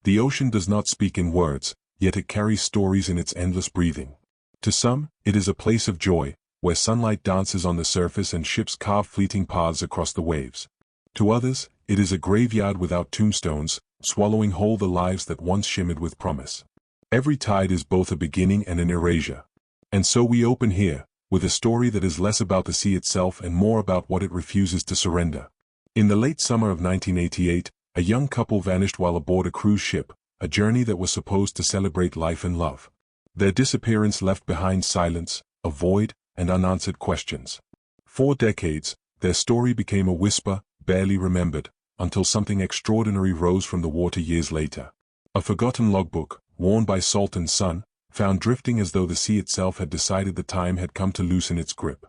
The ocean does not speak in words, yet it carries stories in its endless breathing. To some, it is a place of joy, where sunlight dances on the surface and ships carve fleeting paths across the waves. To others, it is a graveyard without tombstones, swallowing whole the lives that once shimmered with promise. Every tide is both a beginning and an erasure. And so we open here, with a story that is less about the sea itself and more about what it refuses to surrender. In the late summer of 1988, a young couple vanished while aboard a cruise ship, a journey that was supposed to celebrate life and love. Their disappearance left behind silence, a void, and unanswered questions. For decades, their story became a whisper, barely remembered, until something extraordinary rose from the water years later. A forgotten logbook, worn by salt and sun, found drifting as though the sea itself had decided the time had come to loosen its grip.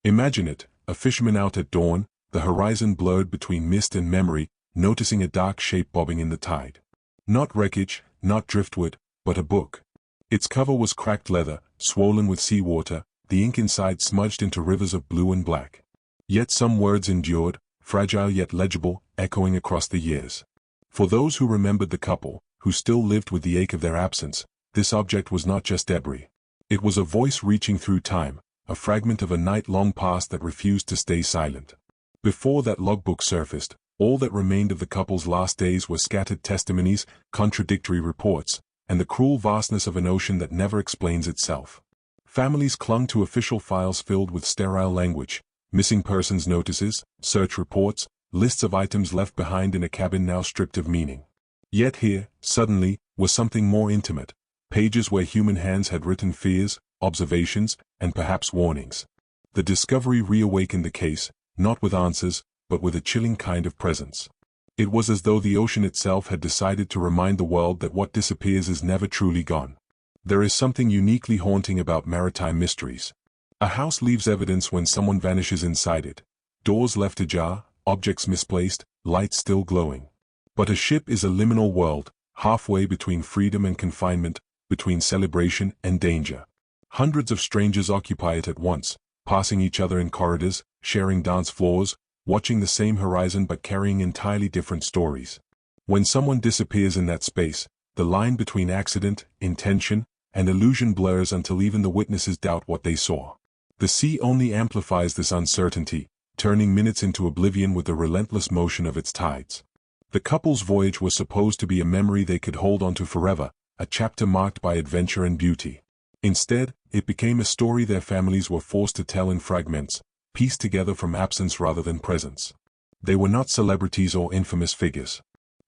Imagine it, a fisherman out at dawn, the horizon blurred between mist and memory, noticing a dark shape bobbing in the tide. Not wreckage, not driftwood, but a book. Its cover was cracked leather, swollen with seawater, the ink inside smudged into rivers of blue and black. Yet some words endured, fragile yet legible, echoing across the years. For those who remembered the couple, who still lived with the ache of their absence, this object was not just debris. It was a voice reaching through time, a fragment of a night long past that refused to stay silent. Before that logbook surfaced, all that remained of the couple's last days were scattered testimonies, contradictory reports, and the cruel vastness of an ocean that never explains itself. Families clung to official files filled with sterile language, missing persons notices, search reports, lists of items left behind in a cabin now stripped of meaning. Yet here, suddenly, was something more intimate, pages where human hands had written fears, observations, and perhaps warnings. The discovery reawakened the case, not with answers, but with a chilling kind of presence. It was as though the ocean itself had decided to remind the world that what disappears is never truly gone. There is something uniquely haunting about maritime mysteries. A house leaves evidence when someone vanishes inside it. Doors left ajar, objects misplaced, lights still glowing. But a ship is a liminal world, halfway between freedom and confinement, between celebration and danger. Hundreds of strangers occupy it at once, passing each other in corridors, sharing dance floors, watching the same horizon but carrying entirely different stories. When someone disappears in that space, the line between accident, intention, and illusion blurs until even the witnesses doubt what they saw. The sea only amplifies this uncertainty, turning minutes into oblivion with the relentless motion of its tides. The couple's voyage was supposed to be a memory they could hold onto forever, a chapter marked by adventure and beauty. Instead, it became a story their families were forced to tell in fragments, pieced together from absence rather than presence. They were not celebrities or infamous figures.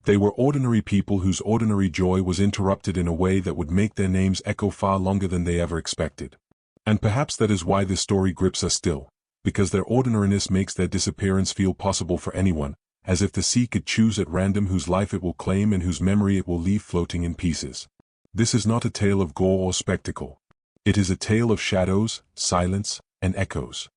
They were ordinary people whose ordinary joy was interrupted in a way that would make their names echo far longer than they ever expected. And perhaps that is why this story grips us still, because their ordinariness makes their disappearance feel possible for anyone, as if the sea could choose at random whose life it will claim and whose memory it will leave floating in pieces. This is not a tale of gore or spectacle. It is a tale of shadows, silence, and echoes.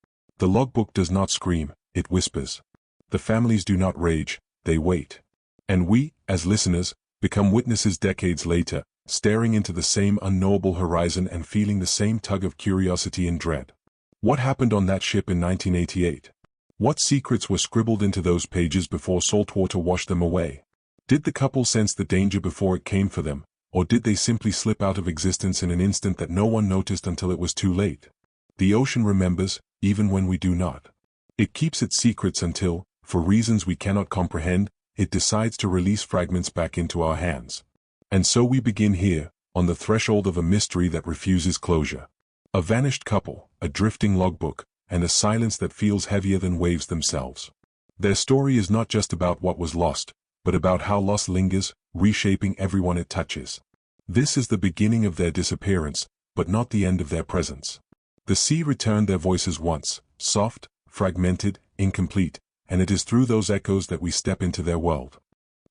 The logbook does not scream, it whispers. The families do not rage, they wait. And we, as listeners, become witnesses decades later, staring into the same unknowable horizon and feeling the same tug of curiosity and dread. What happened on that ship in 1988? What secrets were scribbled into those pages before saltwater washed them away? Did the couple sense the danger before it came for them, or did they simply slip out of existence in an instant that no one noticed until it was too late? The ocean remembers, even when we do not. It keeps its secrets until, for reasons we cannot comprehend, it decides to release fragments back into our hands. And so we begin here, on the threshold of a mystery that refuses closure. A vanished couple, a drifting logbook, and a silence that feels heavier than waves themselves. Their story is not just about what was lost, but about how loss lingers, reshaping everyone it touches. This is the beginning of their disappearance, but not the end of their presence. The sea returned their voices once, soft, fragmented, incomplete, and it is through those echoes that we step into their world.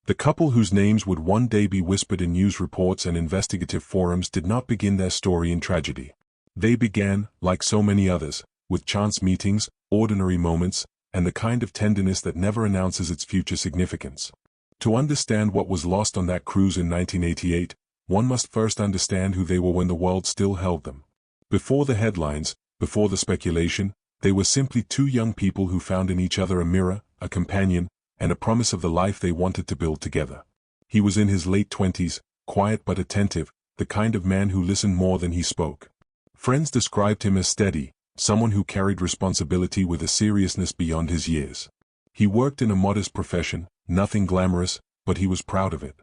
The couple whose names would one day be whispered in news reports and investigative forums did not begin their story in tragedy. They began, like so many others, with chance meetings, ordinary moments, and the kind of tenderness that never announces its future significance. To understand what was lost on that cruise in 1988, one must first understand who they were when the world still held them. Before the headlines, before the speculation, they were simply two young people who found in each other a mirror, a companion, and a promise of the life they wanted to build together. He was in his late 20s, quiet but attentive, the kind of man who listened more than he spoke. Friends described him as steady, someone who carried responsibility with a seriousness beyond his years. He worked in a modest profession, nothing glamorous, but he was proud of it.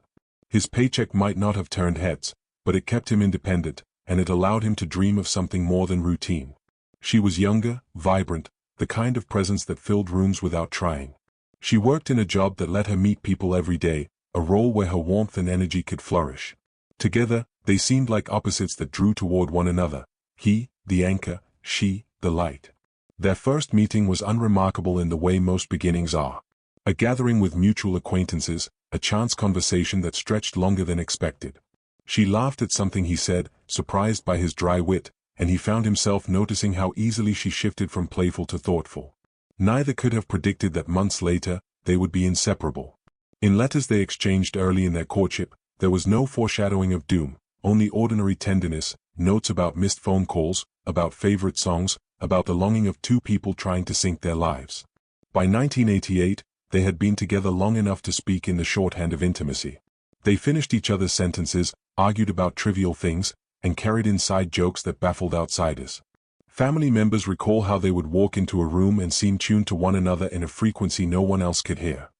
His paycheck might not have turned heads, but it kept him independent, and it allowed him to dream of something more than routine. She was younger, vibrant, the kind of presence that filled rooms without trying. She worked in a job that let her meet people every day, a role where her warmth and energy could flourish. Together, they seemed like opposites that drew toward one another. He, the anchor, she, the light. Their first meeting was unremarkable in the way most beginnings are. A gathering with mutual acquaintances, a chance conversation that stretched longer than expected. She laughed at something he said, surprised by his dry wit, and he found himself noticing how easily she shifted from playful to thoughtful. Neither could have predicted that months later, they would be inseparable. In letters they exchanged early in their courtship, there was no foreshadowing of doom, only ordinary tenderness, notes about missed phone calls, about favorite songs, about the longing of two people trying to sync their lives. By 1988, they had been together long enough to speak in the shorthand of intimacy. They finished each other's sentences, argued about trivial things, and carried inside jokes that baffled outsiders. Family members recall how they would walk into a room and seem tuned to one another in a frequency no one else could hear.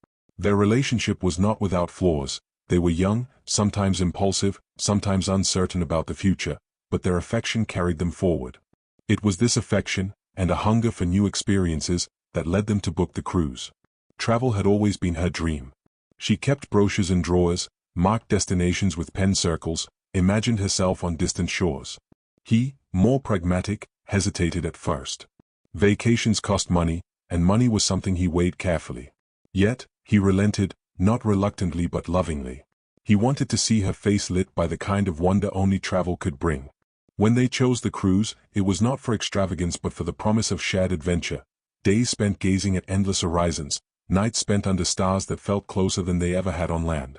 Their relationship was not without flaws. They were young, sometimes impulsive, sometimes uncertain about the future, but their affection carried them forward. It was this affection, and a hunger for new experiences, that led them to book the cruise. Travel had always been her dream. She kept brochures in drawers, marked destinations with pen circles, imagined herself on distant shores. He, more pragmatic, hesitated at first. Vacations cost money, and money was something he weighed carefully. Yet, he relented, not reluctantly but lovingly. He wanted to see her face lit by the kind of wonder only travel could bring. When they chose the cruise, it was not for extravagance but for the promise of shared adventure. Days spent gazing at endless horizons, nights spent under stars that felt closer than they ever had on land.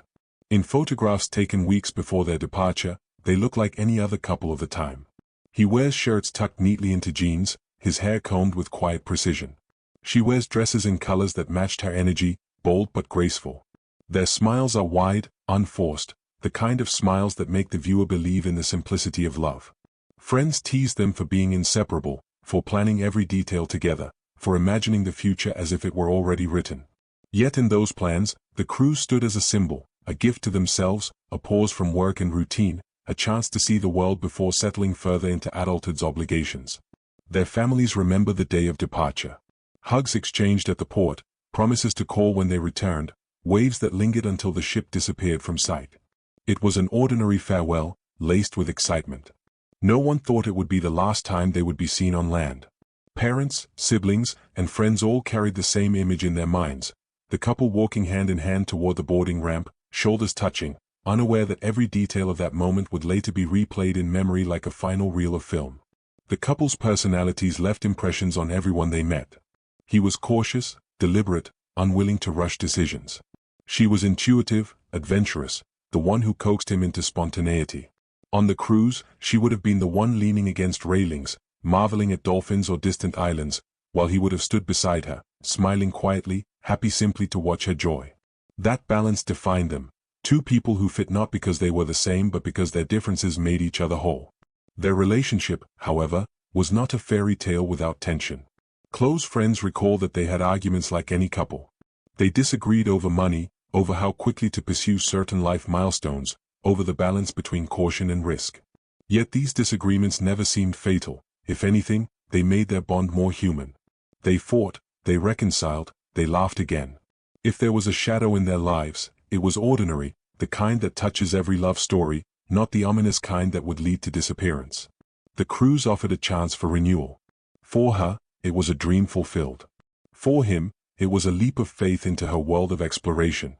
In photographs taken weeks before their departure, they look like any other couple of the time. He wears shirts tucked neatly into jeans, his hair combed with quiet precision. She wears dresses in colors that matched her energy, bold but graceful. Their smiles are wide, unforced, the kind of smiles that make the viewer believe in the simplicity of love. Friends teased them for being inseparable, for planning every detail together, for imagining the future as if it were already written. Yet in those plans, the cruise stood as a symbol, a gift to themselves, a pause from work and routine, a chance to see the world before settling further into adulthood's obligations. Their families remember the day of departure. Hugs exchanged at the port, promises to call when they returned, waves that lingered until the ship disappeared from sight. It was an ordinary farewell, laced with excitement. No one thought it would be the last time they would be seen on land. Parents, siblings, and friends all carried the same image in their minds, the couple walking hand in hand toward the boarding ramp, shoulders touching, unaware that every detail of that moment would later be replayed in memory like a final reel of film. The couple's personalities left impressions on everyone they met. He was cautious, deliberate, unwilling to rush decisions. She was intuitive, adventurous, the one who coaxed him into spontaneity. On the cruise, she would have been the one leaning against railings, marveling at dolphins or distant islands, while he would have stood beside her, smiling quietly, happy simply to watch her joy. That balance defined them, two people who fit not because they were the same but because their differences made each other whole. Their relationship, however, was not a fairy tale without tension. Close friends recall that they had arguments like any couple. They disagreed over money, over how quickly to pursue certain life milestones, over the balance between caution and risk. Yet these disagreements never seemed fatal. If anything, they made their bond more human. They fought, they reconciled, they laughed again. If there was a shadow in their lives, it was ordinary, the kind that touches every love story, not the ominous kind that would lead to disappearance. The cruise offered a chance for renewal. For her, it was a dream fulfilled. For him, it was a leap of faith into her world of exploration.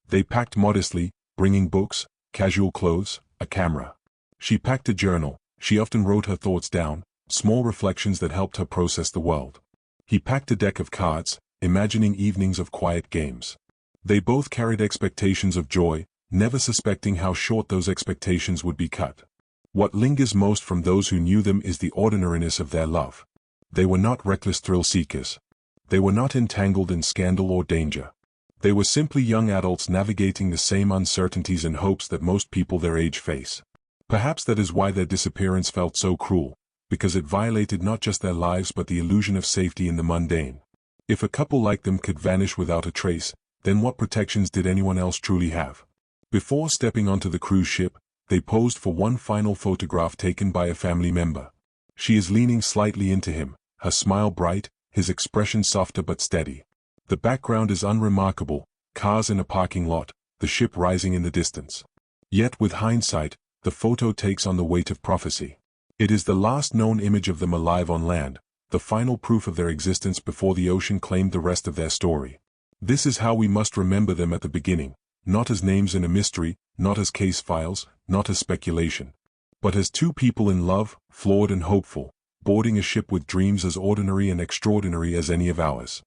They packed modestly, bringing books, casual clothes, a camera. She packed a journal. She often wrote her thoughts down, small reflections that helped her process the world. He packed a deck of cards, imagining evenings of quiet games. They both carried expectations of joy, never suspecting how short those expectations would be cut. What lingers most from those who knew them is the ordinariness of their love. They were not reckless thrill seekers. They were not entangled in scandal or danger. They were simply young adults navigating the same uncertainties and hopes that most people their age face. Perhaps that is why their disappearance felt so cruel, because it violated not just their lives but the illusion of safety in the mundane. If a couple like them could vanish without a trace, then what protections did anyone else truly have? Before stepping onto the cruise ship, they posed for one final photograph taken by a family member. She is leaning slightly into him, her smile bright, his expression softer but steady. The background is unremarkable, cars in a parking lot, the ship rising in the distance. Yet with hindsight, the photo takes on the weight of prophecy. It is the last known image of them alive on land, the final proof of their existence before the ocean claimed the rest of their story. This is how we must remember them at the beginning, not as names in a mystery, not as case files, not as speculation, but as two people in love, flawed and hopeful, boarding a ship with dreams as ordinary and extraordinary as any of ours.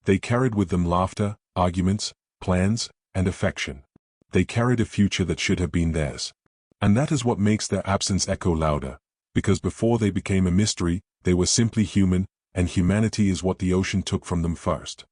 They carried with them laughter, arguments, plans, and affection. They carried a future that should have been theirs. And that is what makes their absence echo louder, because before they became a mystery, they were simply human, and humanity is what the ocean took from them first.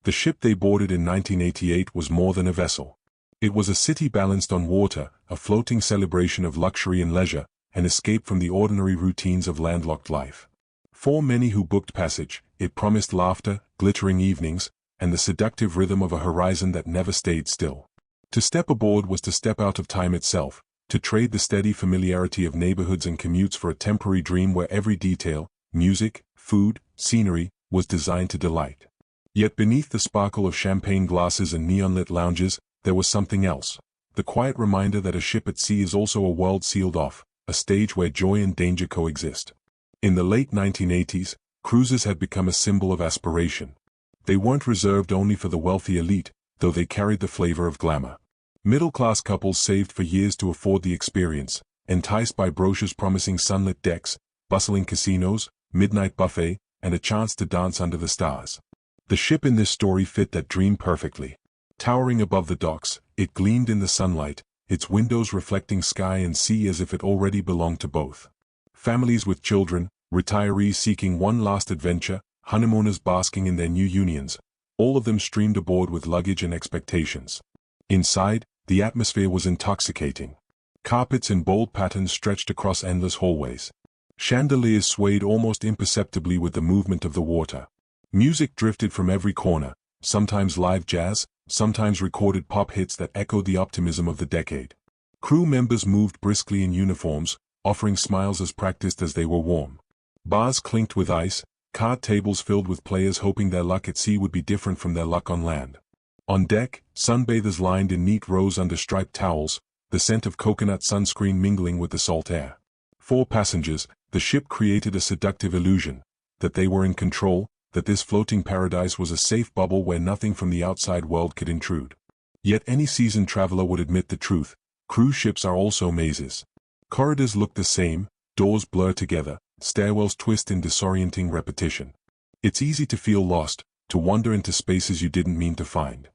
The ship they boarded in 1988 was more than a vessel. It was a city balanced on water, a floating celebration of luxury and leisure, an escape from the ordinary routines of landlocked life. For many who booked passage, it promised laughter, glittering evenings, and the seductive rhythm of a horizon that never stayed still. To step aboard was to step out of time itself, to trade the steady familiarity of neighborhoods and commutes for a temporary dream where every detail, music, food, scenery, was designed to delight. Yet beneath the sparkle of champagne glasses and neon-lit lounges, there was something else, the quiet reminder that a ship at sea is also a world sealed off, a stage where joy and danger coexist. In the late 1980s, cruises had become a symbol of aspiration. They weren't reserved only for the wealthy elite, though they carried the flavor of glamour. Middle-class couples saved for years to afford the experience, enticed by brochures promising sunlit decks, bustling casinos, midnight buffet, and a chance to dance under the stars. The ship in this story fit that dream perfectly. Towering above the docks, it gleamed in the sunlight, its windows reflecting sky and sea as if it already belonged to both. Families with children, retirees seeking one last adventure, honeymooners basking in their new unions, all of them streamed aboard with luggage and expectations. Inside, the atmosphere was intoxicating. Carpets in bold patterns stretched across endless hallways. Chandeliers swayed almost imperceptibly with the movement of the water. Music drifted from every corner, sometimes live jazz, sometimes recorded pop hits that echoed the optimism of the decade. Crew members moved briskly in uniforms, offering smiles as practiced as they were warm. Bars clinked with ice, card tables filled with players hoping their luck at sea would be different from their luck on land. On deck, sunbathers lined in neat rows under striped towels, the scent of coconut sunscreen mingling with the salt air. For passengers, the ship created a seductive illusion, that they were in control, that this floating paradise was a safe bubble where nothing from the outside world could intrude. Yet any seasoned traveler would admit the truth, cruise ships are also mazes. Corridors look the same, doors blur together, stairwells twist in disorienting repetition. It's easy to feel lost, to wander into spaces you didn't mean to find.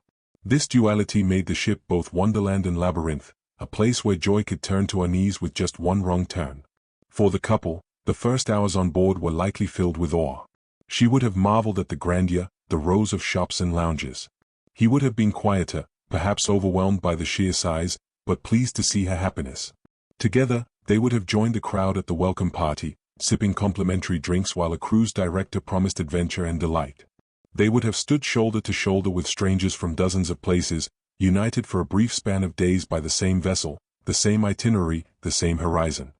This duality made the ship both wonderland and labyrinth, a place where joy could turn to unease with just one wrong turn. For the couple, the first hours on board were likely filled with awe. She would have marveled at the grandeur, the rows of shops and lounges. He would have been quieter, perhaps overwhelmed by the sheer size, but pleased to see her happiness. Together, they would have joined the crowd at the welcome party, sipping complimentary drinks while a cruise director promised adventure and delight. They would have stood shoulder to shoulder with strangers from dozens of places, united for a brief span of days by the same vessel, the same itinerary, the same horizon.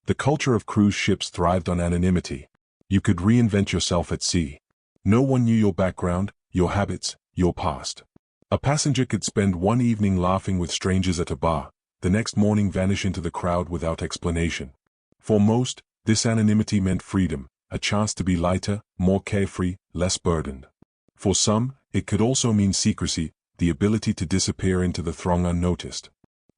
The culture of cruise ships thrived on anonymity. You could reinvent yourself at sea. No one knew your background, your habits, your past. A passenger could spend one evening laughing with strangers at a bar, the next morning vanish into the crowd without explanation. For most, this anonymity meant freedom, a chance to be lighter, more carefree, less burdened. For some, it could also mean secrecy, the ability to disappear into the throng unnoticed.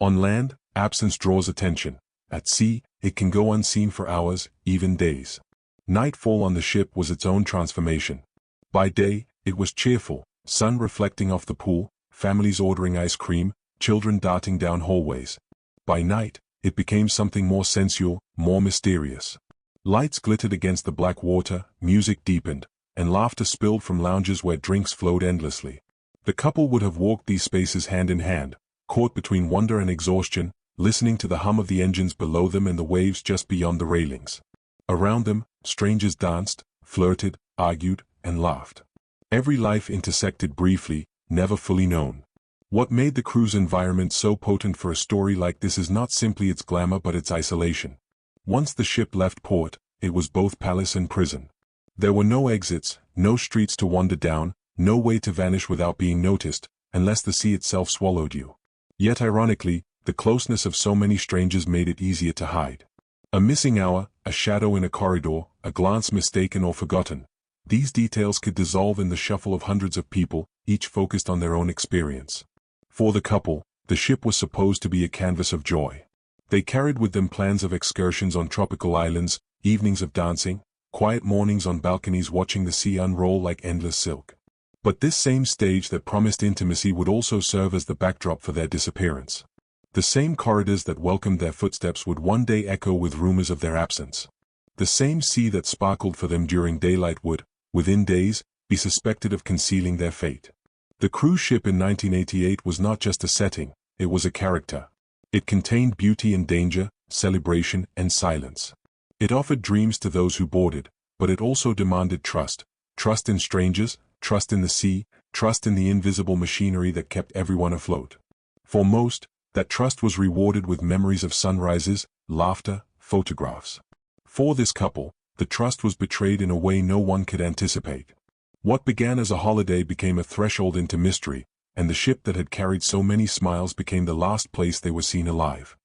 On land, absence draws attention. At sea, it can go unseen for hours, even days. Nightfall on the ship was its own transformation. By day, it was cheerful, sun reflecting off the pool, families ordering ice cream, children darting down hallways. By night, it became something more sensual, more mysterious. Lights glittered against the black water, music deepened, and laughter spilled from lounges where drinks flowed endlessly. The couple would have walked these spaces hand in hand, caught between wonder and exhaustion, listening to the hum of the engines below them and the waves just beyond the railings. Around them, strangers danced, flirted, argued, and laughed. Every life intersected briefly, never fully known. What made the cruise environment so potent for a story like this is not simply its glamour but its isolation. Once the ship left port, it was both palace and prison. There were no exits, no streets to wander down, no way to vanish without being noticed, unless the sea itself swallowed you. Yet ironically, the closeness of so many strangers made it easier to hide. A missing hour, a shadow in a corridor, a glance mistaken or forgotten. These details could dissolve in the shuffle of hundreds of people, each focused on their own experience. For the couple, the ship was supposed to be a canvas of joy. They carried with them plans of excursions on tropical islands, evenings of dancing, quiet mornings on balconies watching the sea unroll like endless silk. But this same stage that promised intimacy would also serve as the backdrop for their disappearance. The same corridors that welcomed their footsteps would one day echo with rumors of their absence. The same sea that sparkled for them during daylight would, within days, be suspected of concealing their fate. The cruise ship in 1988 was not just a setting, it was a character. It contained beauty and danger, celebration and silence. It offered dreams to those who boarded, but it also demanded trust. Trust in strangers, trust in the sea, trust in the invisible machinery that kept everyone afloat. For most, that trust was rewarded with memories of sunrises, laughter, photographs. For this couple, the trust was betrayed in a way no one could anticipate. What began as a holiday became a threshold into mystery, and the ship that had carried so many smiles became the last place they were seen alive.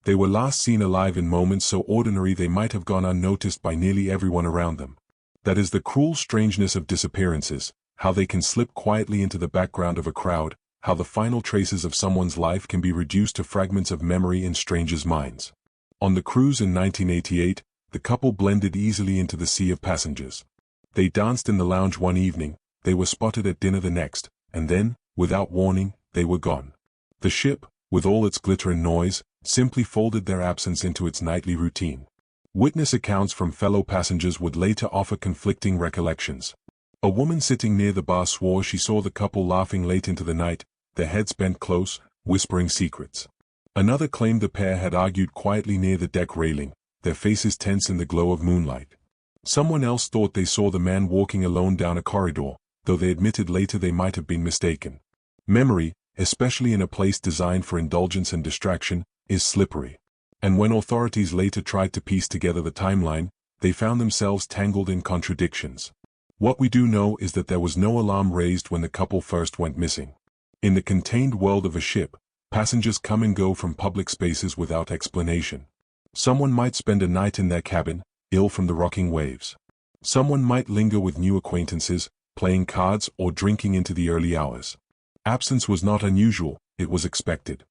They were last seen alive in moments so ordinary they might have gone unnoticed by nearly everyone around them. That is the cruel strangeness of disappearances, how they can slip quietly into the background of a crowd, how the final traces of someone's life can be reduced to fragments of memory in strangers' minds. On the cruise in 1988, the couple blended easily into the sea of passengers. They danced in the lounge one evening, they were spotted at dinner the next, and then, without warning, they were gone. The ship, with all its glitter and noise, simply folded their absence into its nightly routine. Witness accounts from fellow passengers would later offer conflicting recollections. A woman sitting near the bar swore she saw the couple laughing late into the night, their heads bent close, whispering secrets. Another claimed the pair had argued quietly near the deck railing, their faces tense in the glow of moonlight. Someone else thought they saw the man walking alone down a corridor, though they admitted later they might have been mistaken. Memory, especially in a place designed for indulgence and distraction, is slippery. And when authorities later tried to piece together the timeline, they found themselves tangled in contradictions. What we do know is that there was no alarm raised when the couple first went missing. In the contained world of a ship, passengers come and go from public spaces without explanation. Someone might spend a night in their cabin, ill from the rocking waves. Someone might linger with new acquaintances, playing cards or drinking into the early hours. Absence was not unusual, it was expected.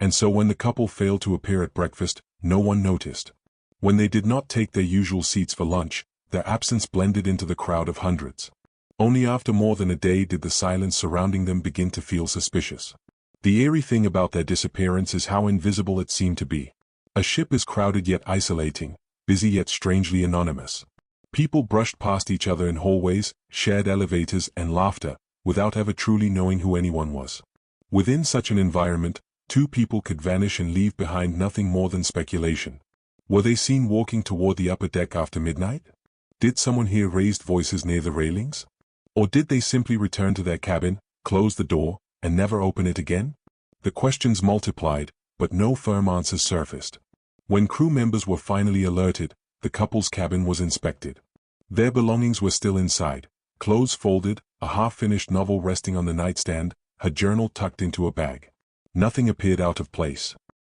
And so when the couple failed to appear at breakfast, no one noticed. When they did not take their usual seats for lunch, their absence blended into the crowd of hundreds. Only after more than a day did the silence surrounding them begin to feel suspicious. The eerie thing about their disappearance is how invisible it seemed to be. A ship is crowded yet isolating, busy yet strangely anonymous. People brushed past each other in hallways, shared elevators and laughter, without ever truly knowing who anyone was. Within such an environment, two people could vanish and leave behind nothing more than speculation. Were they seen walking toward the upper deck after midnight? Did someone hear raised voices near the railings? Or did they simply return to their cabin, close the door, and never open it again? The questions multiplied, but no firm answers surfaced. When crew members were finally alerted, the couple's cabin was inspected. Their belongings were still inside, clothes folded, a half-finished novel resting on the nightstand, a journal tucked into a bag. Nothing appeared out of place.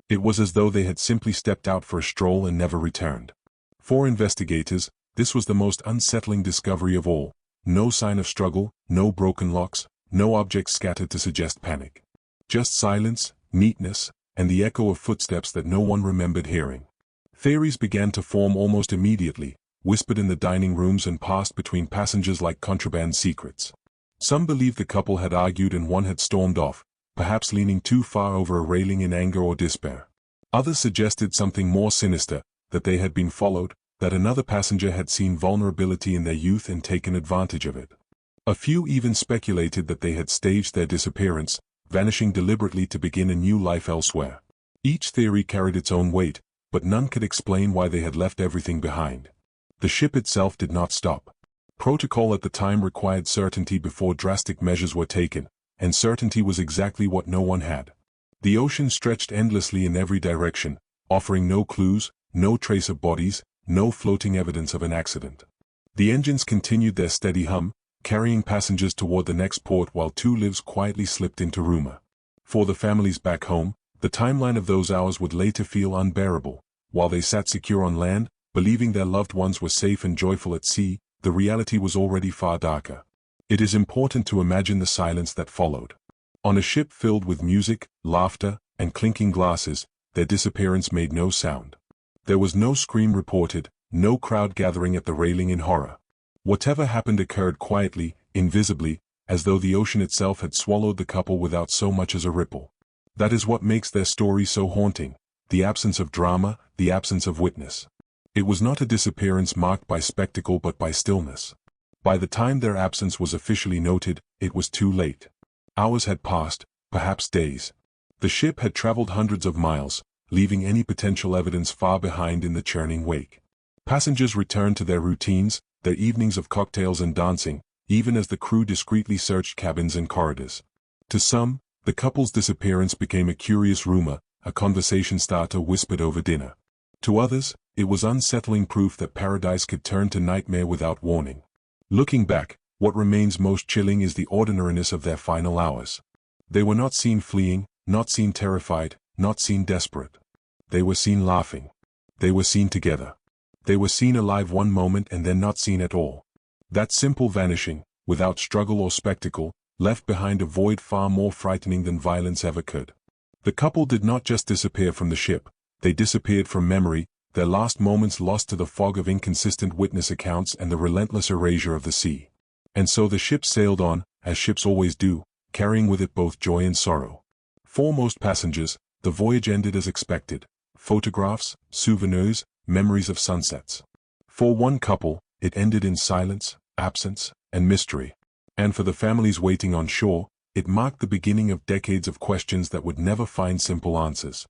It was as though they had simply stepped out for a stroll and never returned. For investigators, this was the most unsettling discovery of all. No sign of struggle, no broken locks, no objects scattered to suggest panic. Just silence, neatness, and the echo of footsteps that no one remembered hearing. Theories began to form almost immediately, whispered in the dining rooms and passed between passengers like contraband secrets. Some believed the couple had argued and one had stormed off, perhaps leaning too far over a railing in anger or despair. Others suggested something more sinister, that they had been followed, that another passenger had seen vulnerability in their youth and taken advantage of it. A few even speculated that they had staged their disappearance, vanishing deliberately to begin a new life elsewhere. Each theory carried its own weight, but none could explain why they had left everything behind. The ship itself did not stop. Protocol at the time required certainty before drastic measures were taken, and certainty was exactly what no one had. The ocean stretched endlessly in every direction, offering no clues, no trace of bodies, no floating evidence of an accident. The engines continued their steady hum, carrying passengers toward the next port while 2 lives quietly slipped into rumor. For the families back home, the timeline of those hours would later feel unbearable. While they sat secure on land, believing their loved ones were safe and joyful at sea, the reality was already far darker. It is important to imagine the silence that followed. On a ship filled with music, laughter, and clinking glasses, their disappearance made no sound. There was no scream reported, no crowd gathering at the railing in horror. Whatever happened occurred quietly, invisibly, as though the ocean itself had swallowed the couple without so much as a ripple. That is what makes their story so haunting, the absence of drama, the absence of witness. It was not a disappearance marked by spectacle but by stillness. By the time their absence was officially noted, it was too late. Hours had passed, perhaps days. The ship had traveled hundreds of miles, leaving any potential evidence far behind in the churning wake. Passengers returned to their routines, their evenings of cocktails and dancing, even as the crew discreetly searched cabins and corridors. To some, the couple's disappearance became a curious rumor, a conversation starter whispered over dinner. To others, it was unsettling proof that paradise could turn to nightmare without warning. Looking back, what remains most chilling is the ordinariness of their final hours. They were not seen fleeing, not seen terrified, not seen desperate. They were seen laughing. They were seen together. They were seen alive one moment and then not seen at all. That simple vanishing, without struggle or spectacle, left behind a void far more frightening than violence ever could. The couple did not just disappear from the ship, they disappeared from memory, their last moments lost to the fog of inconsistent witness accounts and the relentless erasure of the sea. And so the ship sailed on, as ships always do, carrying with it both joy and sorrow. For most passengers, the voyage ended as expected: photographs, souvenirs, memories of sunsets. For one couple, it ended in silence, absence, and mystery. And for the families waiting on shore, it marked the beginning of decades of questions that would never find simple answers.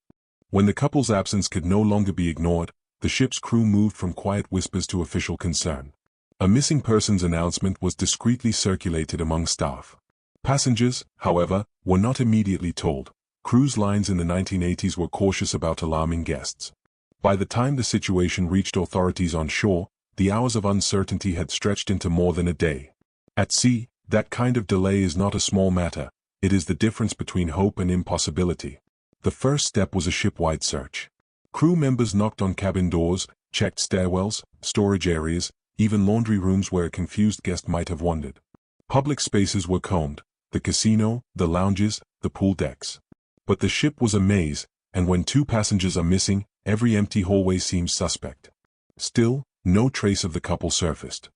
When the couple's absence could no longer be ignored, the ship's crew moved from quiet whispers to official concern. A missing persons announcement was discreetly circulated among staff. Passengers, however, were not immediately told. Cruise lines in the 1980s were cautious about alarming guests. By the time the situation reached authorities on shore, the hours of uncertainty had stretched into more than a day. At sea, that kind of delay is not a small matter. It is the difference between hope and impossibility. The first step was a ship-wide search. Crew members knocked on cabin doors, checked stairwells, storage areas, even laundry rooms where a confused guest might have wandered. Public spaces were combed: the casino, the lounges, the pool decks. But the ship was a maze, and when 2 passengers are missing, every empty hallway seems suspect. Still, no trace of the couple surfaced.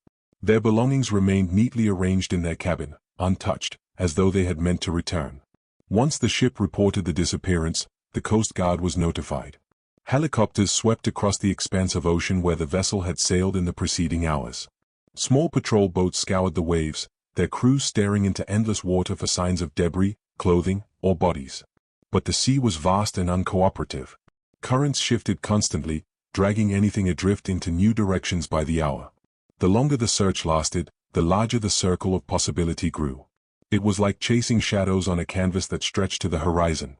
Their belongings remained neatly arranged in their cabin, untouched, as though they had meant to return. Once the ship reported the disappearance, the Coast Guard was notified. Helicopters swept across the expanse of ocean where the vessel had sailed in the preceding hours. Small patrol boats scoured the waves, their crews staring into endless water for signs of debris, clothing, or bodies. But the sea was vast and uncooperative. Currents shifted constantly, dragging anything adrift into new directions by the hour. The longer the search lasted, the larger the circle of possibility grew. It was like chasing shadows on a canvas that stretched to the horizon.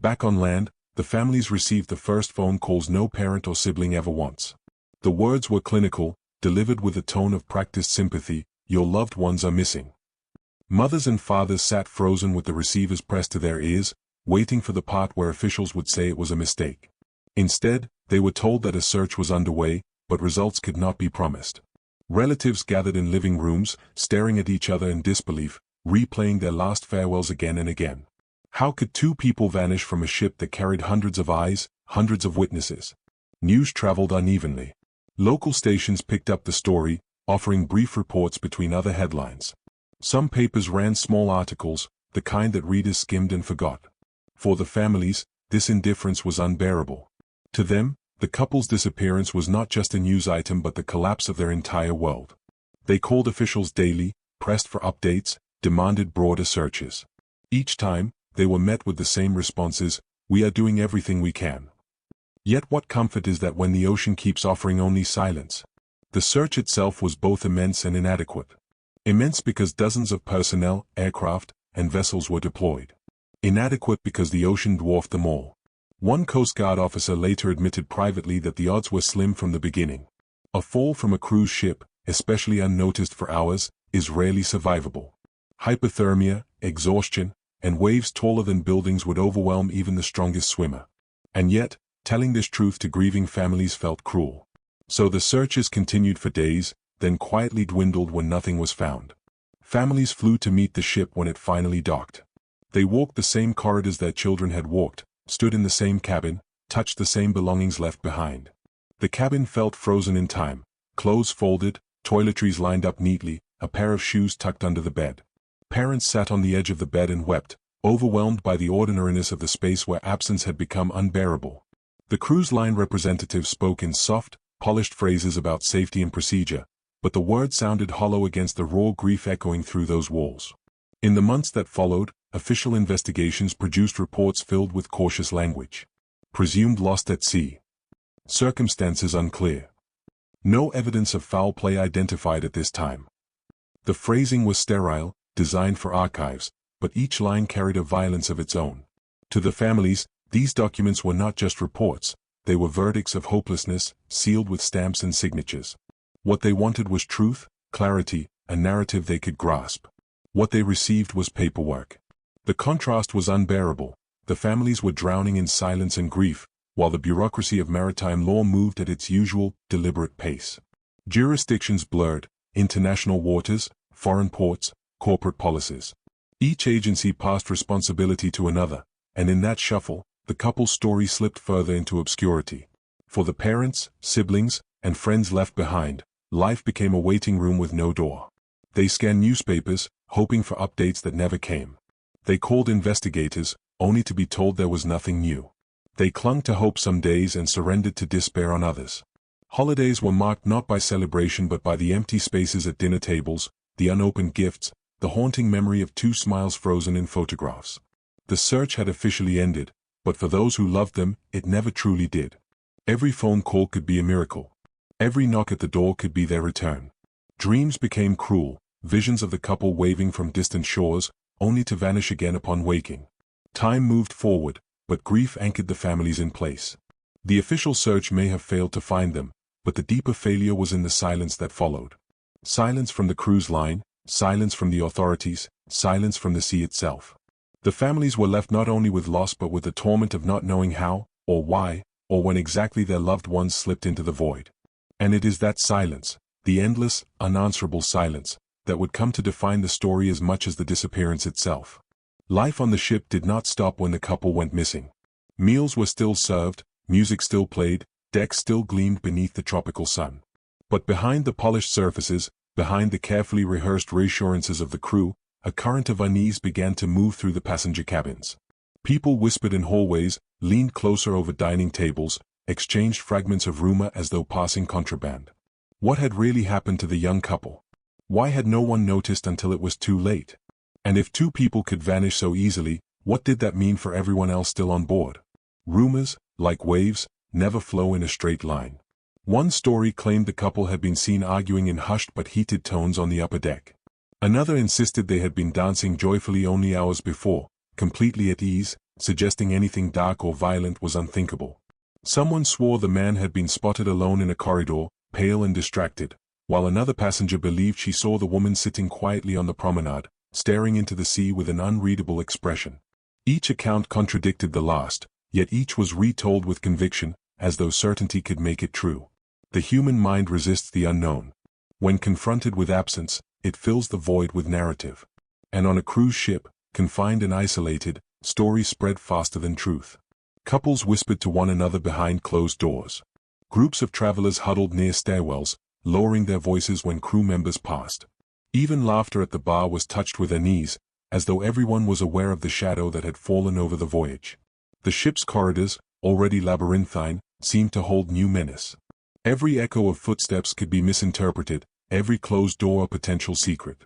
Back on land, the families received the first phone calls no parent or sibling ever wants. The words were clinical, delivered with a tone of practiced sympathy: "Your loved ones are missing." Mothers and fathers sat frozen with the receivers pressed to their ears, waiting for the part where officials would say it was a mistake. Instead, they were told that a search was underway, but results could not be promised. Relatives gathered in living rooms, staring at each other in disbelief, replaying their last farewells again and again. How could 2 people vanish from a ship that carried hundreds of eyes, hundreds of witnesses? News traveled unevenly. Local stations picked up the story, offering brief reports between other headlines. Some papers ran small articles, the kind that readers skimmed and forgot. For the families, this indifference was unbearable. To them, the couple's disappearance was not just a news item but the collapse of their entire world. They called officials daily, pressed for updates, demanded broader searches. Each time, they were met with the same responses: "We are doing everything we can." Yet what comfort is that when the ocean keeps offering only silence? The search itself was both immense and inadequate. Immense because dozens of personnel, aircraft, and vessels were deployed. Inadequate because the ocean dwarfed them all. One Coast Guard officer later admitted privately that the odds were slim from the beginning. A fall from a cruise ship, especially unnoticed for hours, is rarely survivable. Hypothermia, exhaustion, and waves taller than buildings would overwhelm even the strongest swimmer. And yet, telling this truth to grieving families felt cruel. So the searches continued for days, then quietly dwindled when nothing was found. Families flew to meet the ship when it finally docked. They walked the same corridors their children had walked, stood in the same cabin, touched the same belongings left behind. The cabin felt frozen in time, clothes folded, toiletries lined up neatly, a pair of shoes tucked under the bed. Parents sat on the edge of the bed and wept, overwhelmed by the ordinariness of the space where absence had become unbearable. The cruise line representative spoke in soft, polished phrases about safety and procedure, but the words sounded hollow against the raw grief echoing through those walls. In the months that followed, official investigations produced reports filled with cautious language. Presumed lost at sea. Circumstances unclear. No evidence of foul play identified at this time. The phrasing was sterile, designed for archives, but each line carried a violence of its own. To the families, these documents were not just reports, they were verdicts of hopelessness, sealed with stamps and signatures. What they wanted was truth, clarity, a narrative they could grasp. What they received was paperwork. The contrast was unbearable. The families were drowning in silence and grief, while the bureaucracy of maritime law moved at its usual, deliberate pace. Jurisdictions blurred, international waters, foreign ports, corporate policies. Each agency passed responsibility to another, and in that shuffle, the couple's story slipped further into obscurity. For the parents, siblings, and friends left behind, life became a waiting room with no door. They scanned newspapers, hoping for updates that never came. They called investigators, only to be told there was nothing new. They clung to hope some days and surrendered to despair on others. Holidays were marked not by celebration but by the empty spaces at dinner tables, the unopened gifts, the haunting memory of 2 smiles frozen in photographs. The search had officially ended, but for those who loved them, it never truly did. Every phone call could be a miracle. Every knock at the door could be their return. Dreams became cruel, visions of the couple waving from distant shores, only to vanish again upon waking. Time moved forward, but grief anchored the families in place. The official search may have failed to find them, but the deeper failure was in the silence that followed. Silence from the cruise line, silence from the authorities, silence from the sea itself. The families were left not only with loss but with the torment of not knowing how, or why, or when exactly their loved ones slipped into the void. And it is that silence, the endless, unanswerable silence, that would come to define the story as much as the disappearance itself. Life on the ship did not stop when the couple went missing. Meals were still served, music still played, decks still gleamed beneath the tropical sun. But behind the polished surfaces, behind the carefully rehearsed reassurances of the crew, a current of unease began to move through the passenger cabins. People whispered in hallways, leaned closer over dining tables, exchanged fragments of rumor as though passing contraband. What had really happened to the young couple? Why had no one noticed until it was too late? And if 2 people could vanish so easily, what did that mean for everyone else still on board? Rumors, like waves, never flow in a straight line. One story claimed the couple had been seen arguing in hushed but heated tones on the upper deck. Another insisted they had been dancing joyfully only hours before, completely at ease, suggesting anything dark or violent was unthinkable. Someone swore the man had been spotted alone in a corridor, pale and distracted, while another passenger believed she saw the woman sitting quietly on the promenade, staring into the sea with an unreadable expression. Each account contradicted the last, yet each was retold with conviction, as though certainty could make it true. The human mind resists the unknown. When confronted with absence, it fills the void with narrative. And on a cruise ship, confined and isolated, stories spread faster than truth. Couples whispered to one another behind closed doors. Groups of travelers huddled near stairwells, lowering their voices when crew members passed. Even laughter at the bar was touched with unease, as though everyone was aware of the shadow that had fallen over the voyage. The ship's corridors, already labyrinthine, seemed to hold new menace. Every echo of footsteps could be misinterpreted, every closed door a potential secret.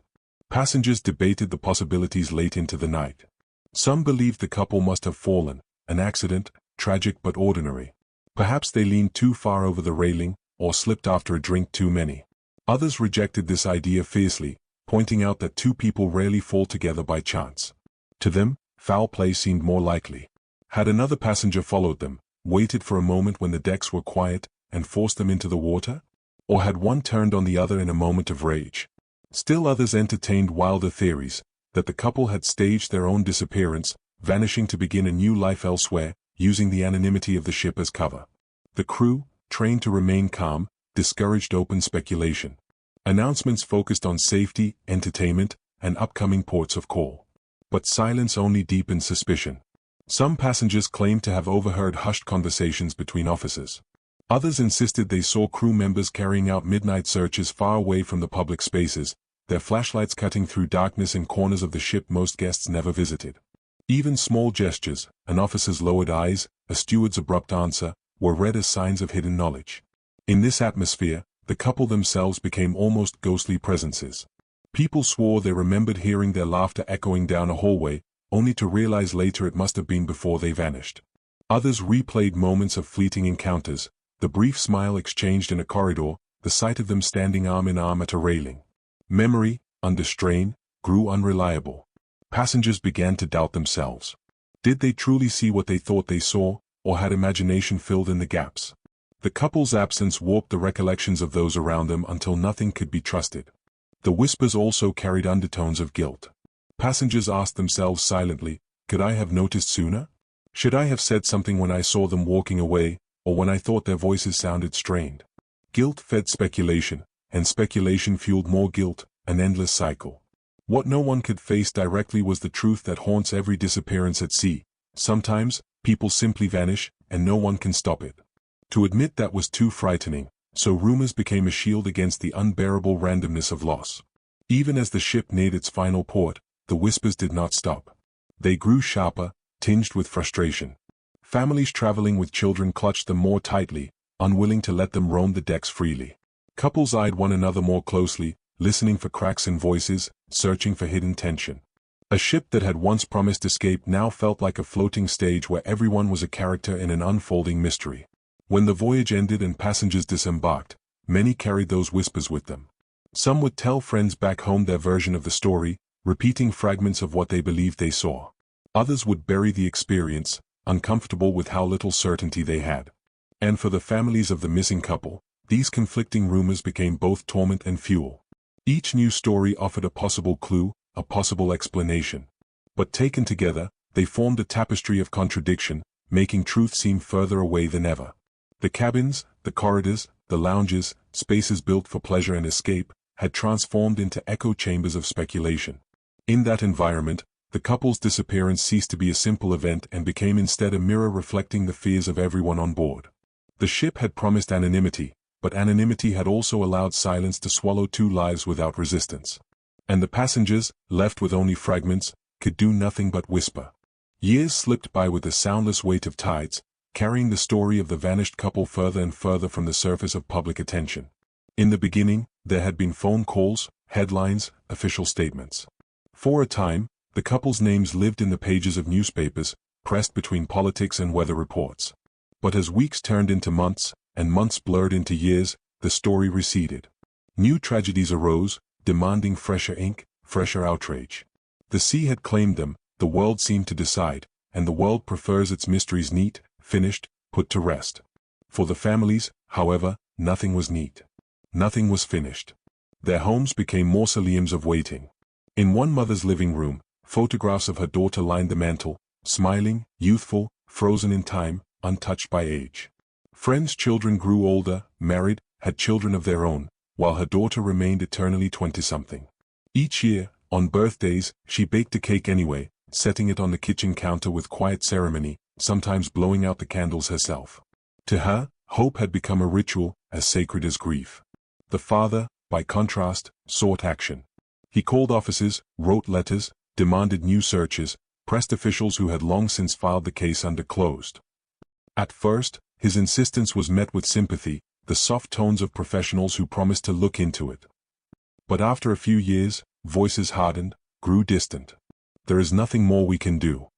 Passengers debated the possibilities late into the night. Some believed the couple must have fallen, an accident, tragic but ordinary. Perhaps they leaned too far over the railing, or slipped after a drink too many. Others rejected this idea fiercely, pointing out that two people rarely fall together by chance. To them, foul play seemed more likely. Had another passenger followed them, waited for a moment when the decks were quiet, and forced them into the water? Or had one turned on the other in a moment of rage? Still others entertained wilder theories, that the couple had staged their own disappearance, vanishing to begin a new life elsewhere, using the anonymity of the ship as cover. The crew, trained to remain calm, discouraged open speculation. Announcements focused on safety, entertainment, and upcoming ports of call. But silence only deepened suspicion. Some passengers claimed to have overheard hushed conversations between officers. Others insisted they saw crew members carrying out midnight searches far away from the public spaces, their flashlights cutting through darkness in corners of the ship most guests never visited. Even small gestures, an officer's lowered eyes, a steward's abrupt answer, were read as signs of hidden knowledge. In this atmosphere, the couple themselves became almost ghostly presences. People swore they remembered hearing their laughter echoing down a hallway, only to realize later it must have been before they vanished. Others replayed moments of fleeting encounters, the brief smile exchanged in a corridor, the sight of them standing arm in arm at a railing. Memory, under strain, grew unreliable. Passengers began to doubt themselves. Did they truly see what they thought they saw, or had imagination filled in the gaps? The couple's absence warped the recollections of those around them until nothing could be trusted. The whispers also carried undertones of guilt. Passengers asked themselves silently, could I have noticed sooner? Should I have said something when I saw them walking away, or when I thought their voices sounded strained? Guilt fed speculation, and speculation fueled more guilt, an endless cycle. What no one could face directly was the truth that haunts every disappearance at sea. Sometimes, people simply vanish, and no one can stop it. To admit that was too frightening, so rumors became a shield against the unbearable randomness of loss. Even as the ship neared its final port, the whispers did not stop. They grew sharper, tinged with frustration. Families traveling with children clutched them more tightly, unwilling to let them roam the decks freely. Couples eyed one another more closely, listening for cracks in voices, searching for hidden tension. A ship that had once promised escape now felt like a floating stage where everyone was a character in an unfolding mystery. When the voyage ended and passengers disembarked, many carried those whispers with them. Some would tell friends back home their version of the story, repeating fragments of what they believed they saw. Others would bury the experience, uncomfortable with how little certainty they had. And for the families of the missing couple, these conflicting rumors became both torment and fuel. Each new story offered a possible clue, a possible explanation. But taken together, they formed a tapestry of contradiction, making truth seem further away than ever. The cabins, the corridors, the lounges, spaces built for pleasure and escape, had transformed into echo chambers of speculation. In that environment, the couple's disappearance ceased to be a simple event and became instead a mirror reflecting the fears of everyone on board. The ship had promised anonymity, but anonymity had also allowed silence to swallow two lives without resistance. And the passengers, left with only fragments, could do nothing but whisper. Years slipped by with the soundless weight of tides, carrying the story of the vanished couple further and further from the surface of public attention. In the beginning, there had been phone calls, headlines, official statements. For a time, the couple's names lived in the pages of newspapers, pressed between politics and weather reports. But as weeks turned into months, and months blurred into years, the story receded. New tragedies arose, demanding fresher ink, fresher outrage. The sea had claimed them, the world seemed to decide, and the world prefers its mysteries neat, finished, put to rest. For the families, however, nothing was neat. Nothing was finished. Their homes became mausoleums of waiting. In one mother's living room, photographs of her daughter lined the mantel, smiling, youthful, frozen in time, untouched by age. Friends' children grew older, married, had children of their own, while her daughter remained eternally 20-something. Each year, on birthdays, she baked a cake anyway, setting it on the kitchen counter with quiet ceremony, sometimes blowing out the candles herself. To her, hope had become a ritual, as sacred as grief. The father, by contrast, sought action. He called officers, wrote letters, demanded new searches, pressed officials who had long since filed the case under closed. At first, his insistence was met with sympathy, the soft tones of professionals who promised to look into it. But after a few years, Voices hardened, grew distant. There is nothing more we can do.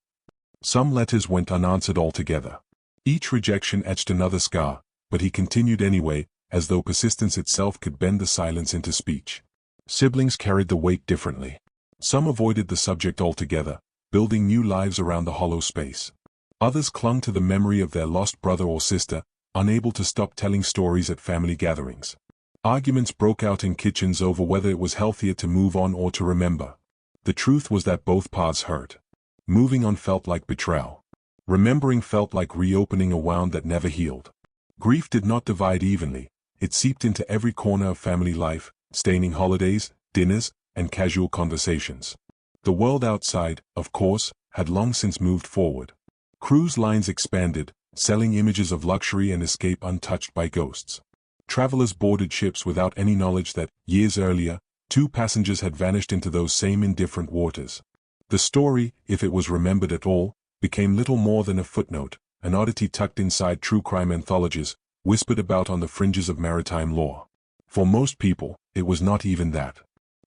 Some letters went unanswered altogether. Each rejection etched another scar, but he continued anyway, as though persistence itself could bend the silence into speech. Siblings carried the weight differently. Some avoided the subject altogether, building new lives around the hollow space. Others clung to the memory of their lost brother or sister, unable to stop telling stories at family gatherings. Arguments broke out in kitchens over whether it was healthier to move on or to remember. The truth was that both paths hurt. Moving on felt like betrayal. Remembering felt like reopening a wound that never healed. Grief did not divide evenly. It seeped into every corner of family life, staining holidays, dinners, and casual conversations. The world outside, of course, had long since moved forward. Cruise lines expanded, selling images of luxury and escape untouched by ghosts. Travelers boarded ships without any knowledge that, years earlier, 2 passengers had vanished into those same indifferent waters. The story, if it was remembered at all, became little more than a footnote, an oddity tucked inside true crime anthologies, whispered about on the fringes of maritime lore. For most people, it was not even that.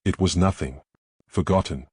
It was nothing. Forgotten.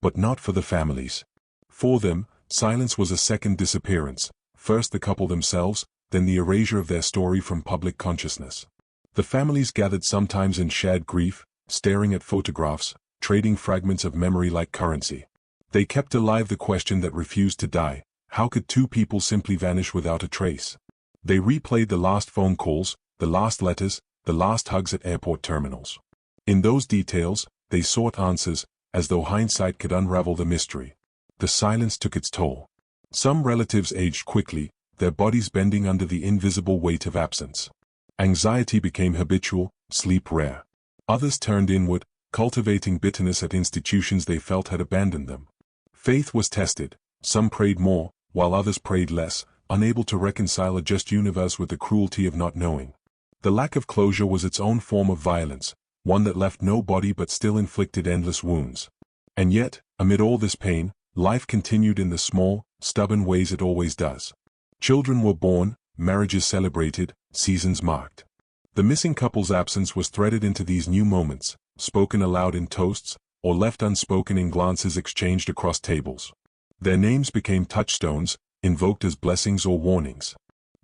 But not for the families. For them, silence was a second disappearance, first the couple themselves, then the erasure of their story from public consciousness. The families gathered sometimes in shared grief, staring at photographs, trading fragments of memory like currency. They kept alive the question that refused to die: how could 2 people simply vanish without a trace? They replayed the last phone calls, the last letters, the last hugs at airport terminals. In those details, they sought answers, as though hindsight could unravel the mystery. The silence took its toll. Some relatives aged quickly, their bodies bending under the invisible weight of absence. Anxiety became habitual, sleep rare. Others turned inward, cultivating bitterness at institutions they felt had abandoned them. Faith was tested. Some prayed more, while others prayed less, unable to reconcile a just universe with the cruelty of not knowing. The lack of closure was its own form of violence, one that left no body but still inflicted endless wounds. And yet, amid all this pain, life continued in the small, stubborn ways it always does. Children were born, marriages celebrated, seasons marked. The missing couple's absence was threaded into these new moments, spoken aloud in toasts, or left unspoken in glances exchanged across tables. Their names became touchstones, invoked as blessings or warnings.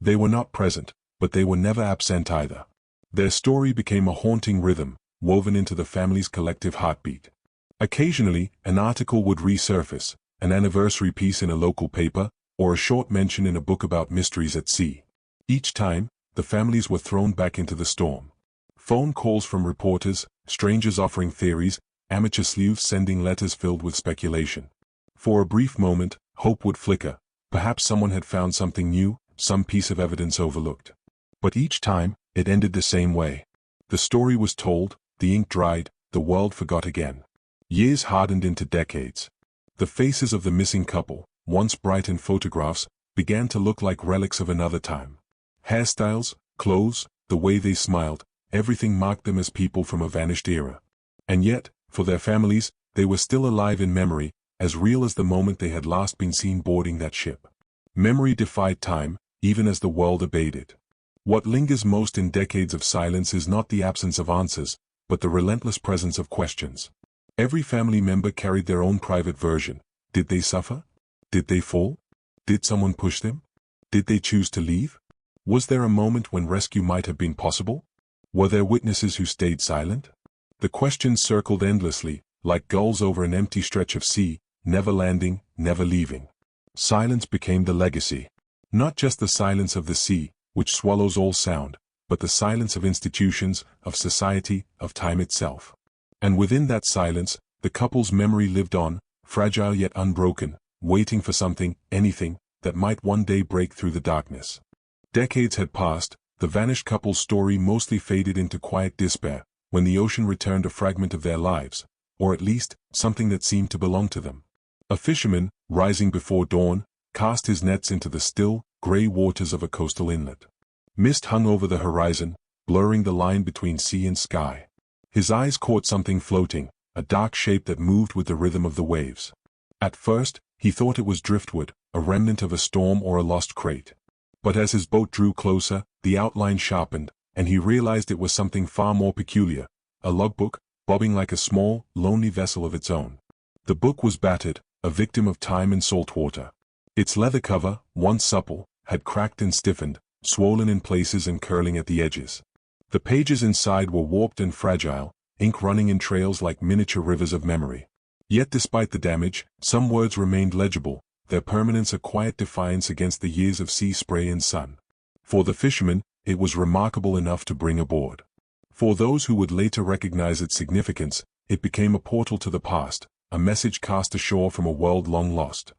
They were not present, but they were never absent either. Their story became a haunting rhythm, woven into the family's collective heartbeat. Occasionally, an article would resurface, an anniversary piece in a local paper, or a short mention in a book about mysteries at sea. Each time, the families were thrown back into the storm. Phone calls from reporters, strangers offering theories, amateur sleuths sending letters filled with speculation. For a brief moment, hope would flicker. Perhaps someone had found something new, some piece of evidence overlooked. But each time, it ended the same way. The story was told, the ink dried, the world forgot again. Years hardened into decades. The faces of the missing couple, once bright in photographs, began to look like relics of another time. Hairstyles, clothes, the way they smiled, everything marked them as people from a vanished era. And yet, for their families, they were still alive in memory, as real as the moment they had last been seen boarding that ship. Memory defied time, even as the world abated. What lingers most in decades of silence is not the absence of answers, but the relentless presence of questions. Every family member carried their own private version. Did they suffer? Did they fall? Did someone push them? Did they choose to leave? Was there a moment when rescue might have been possible? Were there witnesses who stayed silent? The questions circled endlessly, like gulls over an empty stretch of sea, never landing, never leaving. Silence became the legacy. Not just the silence of the sea, which swallows all sound, but the silence of institutions, of society, of time itself. And within that silence, the couple's memory lived on, fragile yet unbroken, waiting for something, anything, that might one day break through the darkness. Decades had passed, the vanished couple's story mostly faded into quiet despair, when the ocean returned a fragment of their lives, or at least, something that seemed to belong to them. A fisherman, rising before dawn, cast his nets into the still, grey waters of a coastal inlet. Mist hung over the horizon, blurring the line between sea and sky. His eyes caught something floating, a dark shape that moved with the rhythm of the waves. At first, he thought it was driftwood, a remnant of a storm or a lost crate. But as his boat drew closer, the outline sharpened, and he realized it was something far more peculiar, a logbook, bobbing like a small, lonely vessel of its own. The book was battered, a victim of time and salt water. Its leather cover, once supple, had cracked and stiffened, swollen in places and curling at the edges. The pages inside were warped and fragile, ink running in trails like miniature rivers of memory. Yet despite the damage, some words remained legible, their permanence a quiet defiance against the years of sea spray and sun. For the fishermen, it was remarkable enough to bring aboard. For those who would later recognize its significance, it became a portal to the past, a message cast ashore from a world long lost.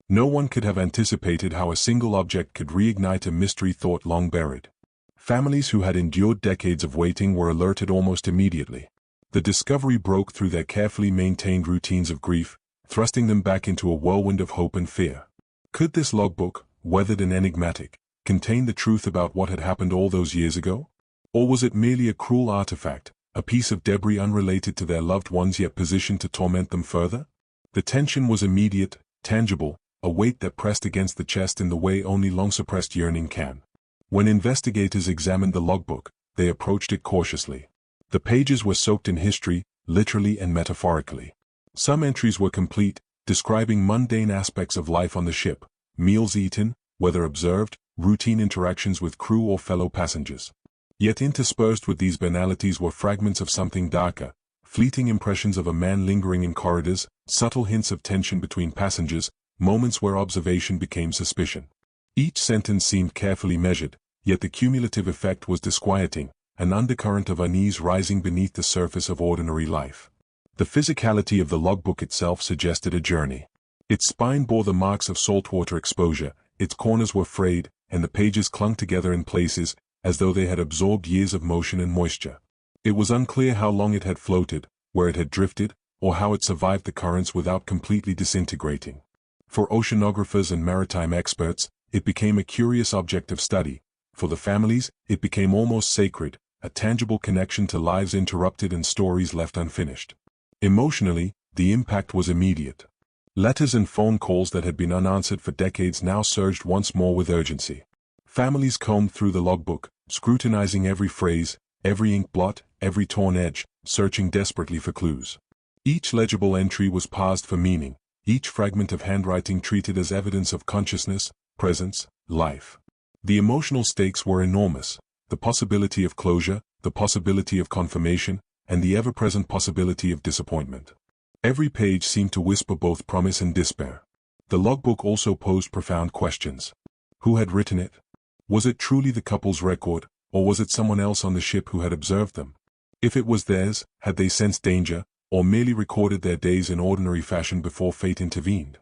No one could have anticipated how a single object could reignite a mystery thought long buried. Families who had endured decades of waiting were alerted almost immediately. The discovery broke through their carefully maintained routines of grief, thrusting them back into a whirlwind of hope and fear. Could this logbook, weathered and enigmatic, contain the truth about what had happened all those years ago? Or was it merely a cruel artifact, a piece of debris unrelated to their loved ones yet positioned to torment them further? The tension was immediate, tangible, a weight that pressed against the chest in the way only long-suppressed yearning can. When investigators examined the logbook, they approached it cautiously. The pages were soaked in history, literally and metaphorically. Some entries were complete, describing mundane aspects of life on the ship, meals eaten, weather observed, routine interactions with crew or fellow passengers. Yet interspersed with these banalities were fragments of something darker, fleeting impressions of a man lingering in corridors, subtle hints of tension between passengers, moments where observation became suspicion. Each sentence seemed carefully measured, yet the cumulative effect was disquieting, an undercurrent of unease rising beneath the surface of ordinary life. The physicality of the logbook itself suggested a journey. Its spine bore the marks of saltwater exposure, its corners were frayed, and the pages clung together in places, as though they had absorbed years of motion and moisture. It was unclear how long it had floated, where it had drifted, or how it survived the currents without completely disintegrating. For oceanographers and maritime experts, it became a curious object of study. For the families, it became almost sacred, a tangible connection to lives interrupted and stories left unfinished. Emotionally, the impact was immediate. Letters and phone calls that had been unanswered for decades now surged once more with urgency. Families combed through the logbook, scrutinizing every phrase, every ink blot, every torn edge, searching desperately for clues. Each legible entry was parsed for meaning, each fragment of handwriting treated as evidence of consciousness, presence, life. The emotional stakes were enormous, the possibility of closure, the possibility of confirmation, and the ever-present possibility of disappointment. Every page seemed to whisper both promise and despair. The logbook also posed profound questions. Who had written it? Was it truly the couple's record, or was it someone else on the ship who had observed them? If it was theirs, had they sensed danger, or merely recorded their days in ordinary fashion before fate intervened?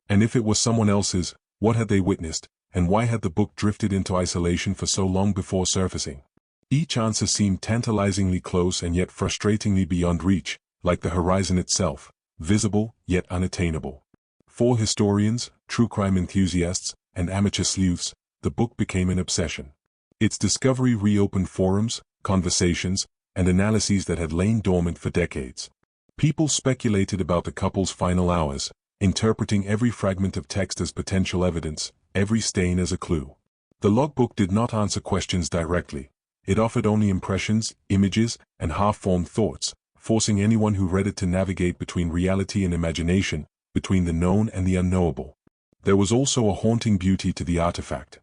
And if it was someone else's, what had they witnessed, and why had the book drifted into isolation for so long before surfacing? Each answer seemed tantalizingly close and yet frustratingly beyond reach, like the horizon itself, visible yet unattainable. For historians, true crime enthusiasts, and amateur sleuths, the book became an obsession. Its discovery reopened forums, conversations, and analyses that had lain dormant for decades. People speculated about the couple's final hours, interpreting every fragment of text as potential evidence, every stain as a clue. The logbook did not answer questions directly. It offered only impressions, images, and half-formed thoughts, forcing anyone who read it to navigate between reality and imagination, between the known and the unknowable. There was also a haunting beauty to the artifact.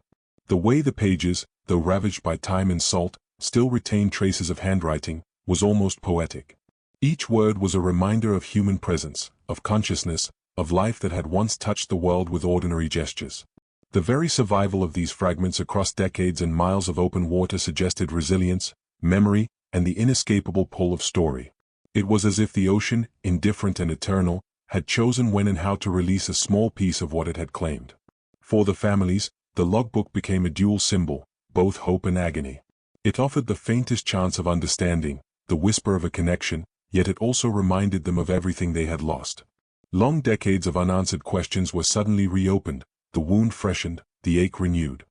The way the pages, though ravaged by time and salt, still retained traces of handwriting, was almost poetic. Each word was a reminder of human presence, of consciousness, of life that had once touched the world with ordinary gestures. The very survival of these fragments across decades and miles of open water suggested resilience, memory, and the inescapable pull of story. It was as if the ocean, indifferent and eternal, had chosen when and how to release a small piece of what it had claimed. For the families, the logbook became a dual symbol, both hope and agony. It offered the faintest chance of understanding, the whisper of a connection, yet it also reminded them of everything they had lost. Long decades of unanswered questions were suddenly reopened, the wound freshened, the ache renewed.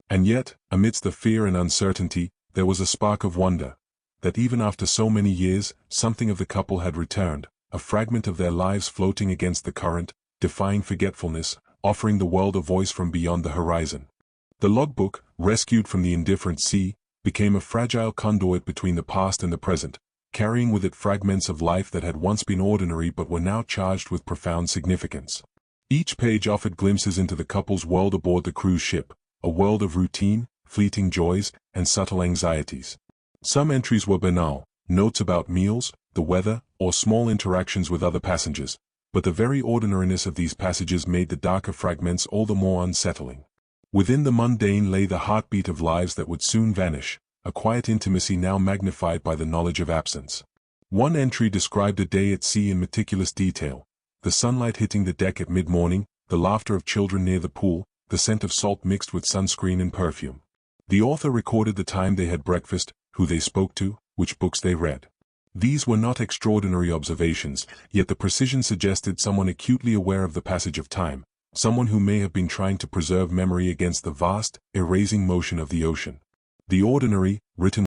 And yet, amidst the fear and uncertainty, there was a spark of wonder, that even after so many years, something of the couple had returned, a fragment of their lives floating against the current, defying forgetfulness, offering the world a voice from beyond the horizon. The logbook, rescued from the indifferent sea, became a fragile conduit between the past and the present, carrying with it fragments of life that had once been ordinary but were now charged with profound significance. Each page offered glimpses into the couple's world aboard the cruise ship, a world of routine, fleeting joys, and subtle anxieties. Some entries were banal, notes about meals, the weather, or small interactions with other passengers, but the very ordinariness of these passages made the darker fragments all the more unsettling. Within the mundane lay the heartbeat of lives that would soon vanish, a quiet intimacy now magnified by the knowledge of absence. One entry described a day at sea in meticulous detail, the sunlight hitting the deck at mid-morning, the laughter of children near the pool, the scent of salt mixed with sunscreen and perfume. The author recorded the time they had breakfast, who they spoke to, which books they read. These were not extraordinary observations, yet the precision suggested someone acutely aware of the passage of time, someone who may have been trying to preserve memory against the vast, erasing motion of the ocean. The ordinary, written